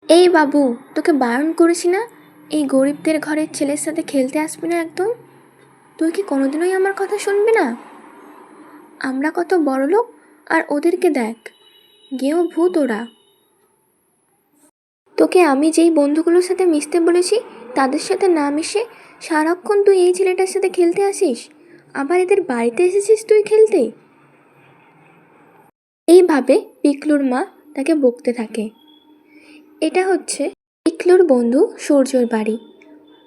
এই বাবু, তোকে বারণ করেছি না এই গরিবদের ঘরের ছেলের সাথে খেলতে আসবি না একদম। তুই কি কোনোদিনই আমার কথা শুনবি না? আমরা কত বড়লোক, আর ওদেরকে দেখ, গেঁয়ো ভূত ওরা। তোকে আমি যেই বন্ধুগুলোর সাথে মিশতে বলেছি তাদের সাথে না মিশে সারাক্ষণ তুই এই ছেলেটার সাথে খেলতে আসিস, আবার এদের বাড়িতে এসেছিস তুই খেলতে। এইভাবে পিকলুর মা তাকে বকতে থাকে। এটা হচ্ছে পিকলুর বন্ধু সূর্যর বাড়ি।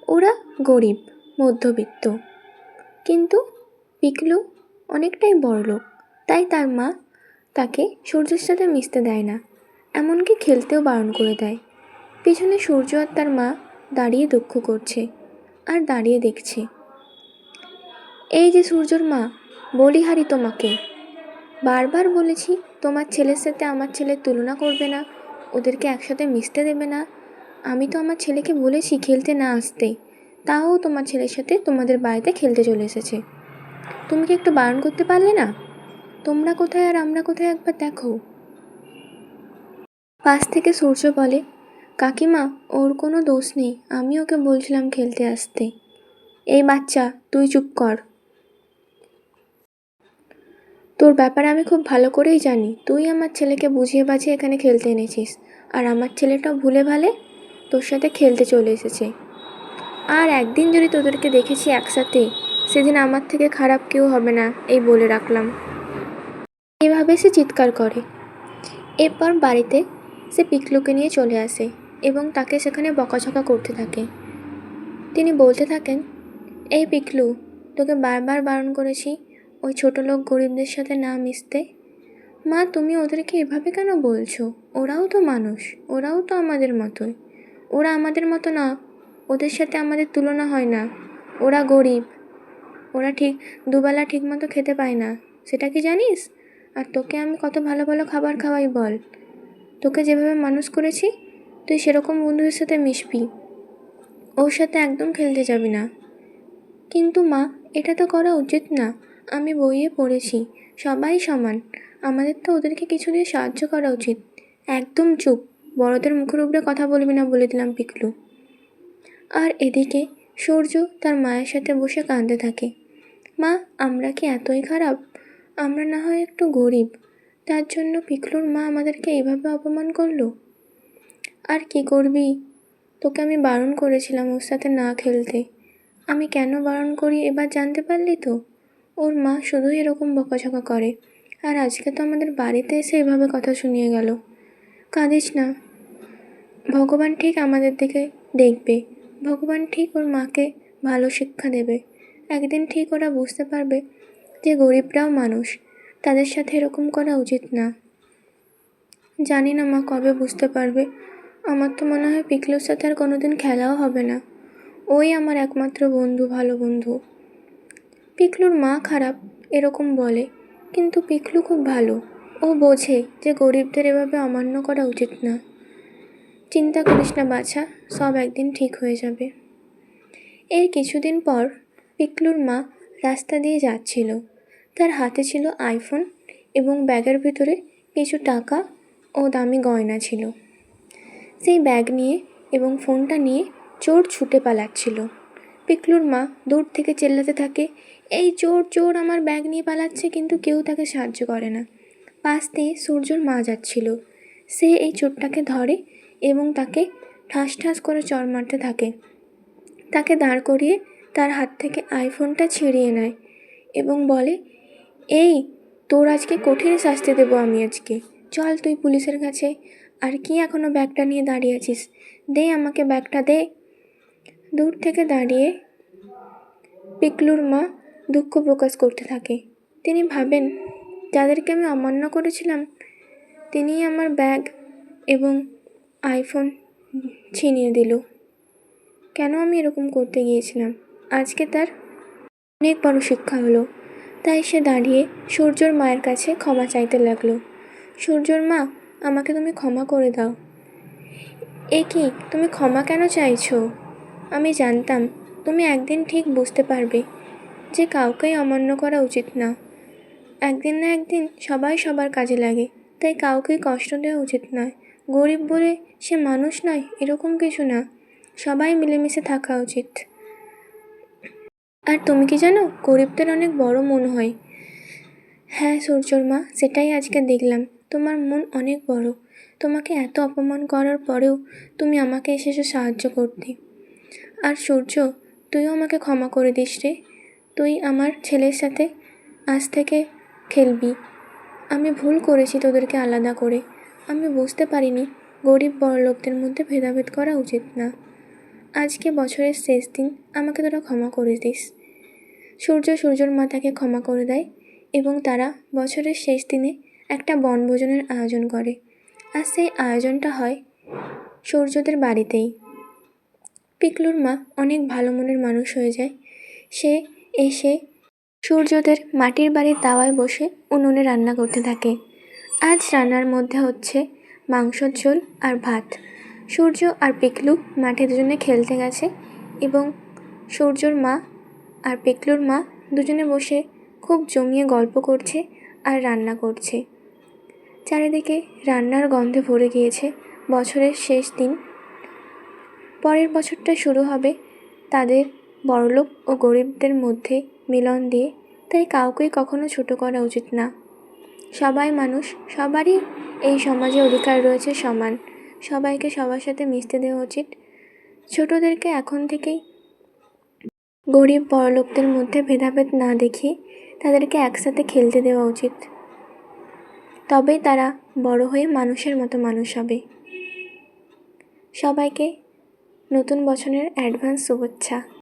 ওরা গরিব, মধ্যবিত্ত, কিন্তু পিকলু অনেকটাই বড়লোক। তাই তার মা তাকে সূর্যের সাথে মিশতে দেয় না, এমনকি খেলতেও বারণ করে দেয়। পিছনে সূর্য আর তার মা দাঁড়িয়ে দুঃখ করছে আর দাঁড়িয়ে দেখছে। এই যে সূর্যর মা, বলিহারি তোমাকে, বারবার বলেছি তোমার ছেলের সাথে আমার ছেলের তুলনা করবে না, ওদেরকে একসাথে মিশতে দেবে না। আমি তো আমার ছেলেকে বলেছি খেলতে না আসতে, তাও তোমার ছেলের সাথে তোমাদের বাড়িতে খেলতে চলে এসেছে। তুমি কি একটু বারণ করতে পারলে না? তোমরা কোথায় আর আমরা কোথায় একবার দেখো। পাশ থেকে সূর্য বলে, কাকিমা, ওর কোনো দোষ নেই, আমি ওকে বলছিলাম খেলতে আসতে। এই বাচ্চা, তুই চুপ কর। তোর ব্যাপারে আমি খুব ভালো করেই জানি, তুই আমার ছেলেকে বুঝিয়ে বাঝিয়ে এখানে খেলতে এনেছিস, আর আমার ছেলেটাও ভুলে ভালে তোর সাথে খেলতে চলে এসেছে। আর একদিন যদি তোদেরকে দেখেছি একসাথে, সেদিন আমার থেকে খারাপ কেউ হবে না, এই বলে রাখলাম। এভাবে সে চিৎকার করে। এরপর বাড়িতে সে পিকলুকে নিয়ে চলে আসে এবং তাকে সেখানে বকাঝকা করতে থাকে। তিনি বলতে থাকেন, এই পিকলু, তোকে বারবার বারণ করেছি ওই ছোটো লোক গরিবদের সাথে না মিশতে। মা, তুমি ওদেরকে এভাবে কেন বলছো? ওরাও তো মানুষ, ওরাও তো আমাদের মতোই। ওরা আমাদের মতো না, ওদের সাথে আমাদের তুলনা হয় না। ওরা গরিব, ওরা ঠিক দুবেলা ঠিক মতো খেতে পায় না, সেটা কি জানিস? আর তোকে আমি কত ভালো ভালো খাবার খাওয়াই বল। তোকে যেভাবে মানুষ করেছি, তুই সেরকম বন্ধুদের সাথে মিশবি, ওর সাথে একদম খেলতে যাবি না। কিন্তু মা, এটা তো করা উচিত না। আমি বইয়ে পড়েছি সবাই সমান, আমাদের তো ওদেরকে কিছু দিয়ে সাহায্য করা উচিত। একদম চুপ, বড়দের মুখের উপরে কথা বলবি না বলে দিলাম পিকলু। আর এদিকে সূর্য তার মায়ের সাথে বসে কাঁদতে থাকে। মা, আমরা কি এতই খারাপ? আমরা না হয় একটু গরিব, তার জন্য পিকলুর মা আমাদেরকে এইভাবে অপমান করলো। আর কি করবি, তোকে আমি বারণ করেছিলাম ওর সাথে না খেলতে। আমি কেন বারণ করি এবার জানতে পারলি তো? ওর মা শুধুই এরকম বকাঝকা করে, আর আজকে তো আমাদের বাড়িতে এসে এভাবে কথা শুনিয়ে গেল। কাঁদিস না, ভগবান ঠিক আমাদের দিকে দেখবে, ভগবান ঠিক ওর মাকে ভালো শিক্ষা দেবে। একদিন ঠিক ওরা বুঝতে পারবে যে গরিবরাও মানুষ, তাদের সাথে এরকম করা উচিত না। জানি না মা কবে বুঝতে পারবে। আমার তো মনে হয় পিকলুর সাথে আর কোনোদিন খেলাও হবে না। ওই আমার একমাত্র বন্ধু, ভালো বন্ধু। পিকলুর মা খারাপ এরকম বলে, কিন্তু পিকলু খুব ভালো। ও বোঝে যে গরিবদের এভাবে অমান্য করা উচিত না। চিন্তা করিস না বাছা, সব একদিন ঠিক হয়ে যাবে। এর কিছুদিন পর পিকলুর মা রাস্তা দিয়ে যাচ্ছিল। তার হাতে ছিল আইফোন এবং ব্যাগের ভিতরে কিছু টাকা ও দামি গয়না ছিল। সেই ব্যাগ নিয়ে এবং ফোনটা নিয়ে চোর ছুটে পালাচ্ছিল। পিকলুর মা দূর থেকে চেল্লাতে থাকে, এই চোর চোর, আমার ব্যাগ নিয়ে পালাচ্ছে, কিন্তু কেউ তাকে সাহায্য করে না। পাশ দিয়ে সূর্যর মা যাচ্ছিল। সে এই চোরটাকে ধরে এবং তাকে ঠাস ঠাস করে চড় মারতে থাকে। তাকে দাঁড় করিয়ে তার হাত থেকে আইফোনটা ছিনিয়ে নেয় এবং বলে, এই, তোর আজকে কঠিন শাস্তি দেবো আমি আজকে। চল তুই পুলিশের কাছে। আর কি এখনও ব্যাগটা নিয়ে দাঁড়িয়ে আছিস? দে আমাকে ব্যাগটা, দে। দূর থেকে দাঁড়িয়ে পিকলুর মা দুঃখ প্রকাশ করতে থাকে। তিনি ভাবেন, যাদেরকে আমি অমান্য করেছিলাম, তিনিই আমার ব্যাগ এবং আইফোন ছিনিয়ে দিল। কেন আমি এরকম করতে গিয়েছিলাম? আজকে তার অনেক বড় শিক্ষা হলো। তাই সে দাঁড়িয়ে সূর্যর মায়ের কাছে ক্ষমা চাইতে লাগলো। সূর্যর মা, আমাকে তুমি ক্ষমা করে দাও। এ কি, তুমি ক্ষমা কেন চাইছো? আমি জানতাম তুমি একদিন ঠিক বুঝতে পারবে যে কাউকেই অমান্য করা উচিত না। একদিন না একদিন সবাই সবার কাজে লাগে, তাই কাউকেই কষ্ট দেওয়া উচিত নয়। গরিব বলে সে মানুষ নয় এরকম কিছু না, সবাই মিলেমিশে থাকা উচিত। আর তুমি কি জানো, গরিবদের অনেক বড় মন হয়। হ্যাঁ সূর্যর মা, সেটাই আজকে দেখলাম, তোমার মন অনেক বড়। তোমাকে এত অপমান করার পরেও তুমি আমাকে এসেছো সাহায্য করতে। আর সূর্য, তুইও আমাকে ক্ষমা করে দিস রে। তুই আমার ছেলের সাথে আজ থেকে খেলবি। আমি ভুল করেছি তোদেরকে আলাদা করে। আমি বুঝতে পারিনি গরিব বড়লোকদের মধ্যে ভেদাভেদ করা উচিত না। আজকে বছরের শেষ দিন, আমাকে তোরা ক্ষমা করে দিস। সূর্যর মাতাকে ক্ষমা করে দেয় এবং তারা বছরের শেষ দিনে একটা বনভোজনের আয়োজন করে। আর সেই আয়োজনটা হয় সূর্যদের বাড়িতেই। পিকলুর মা অনেক ভালো মনের মানুষ হয়ে যায়। সে এসে সূর্যদের মাটির বাড়ির দাওয়ায় বসে উনুনে রান্না করতে থাকে। আজ রান্নার মধ্যে হচ্ছে মাংসর ঝোল আর ভাত। সূর্য আর পিকলু মাঠে দুজনে খেলতে গেছে এবং সূর্যর মা আর পিকলুর মা দুজনে বসে খুব জমিয়ে গল্প করছে আর রান্না করছে। চারিদিকে রান্নার গন্ধে ভরে গিয়েছে। বছরের শেষ দিন, পরের বছরটা শুরু হবে তাদের বড়লোক ও গরিবদের মধ্যে মিলন দিয়ে। তাই কাউকেই কখনো ছোট করা উচিত না। সবাই মানুষ, সবারই এই সমাজে অধিকার রয়েছে সমান। সবাইকে সবার সাথে মিশতে দেওয়া উচিত। ছোটদেরকে এখন থেকেই গরিব বড়লোকদের মধ্যে ভেদাভেদ না দেখিয়ে তাদেরকে একসাথে খেলতে দেওয়া উচিত। তবেই তারা বড় হয়ে মানুষের মতো মানুষ হবে। সবাইকে নতুন বছরের অ্যাডভান্স শুভেচ্ছা।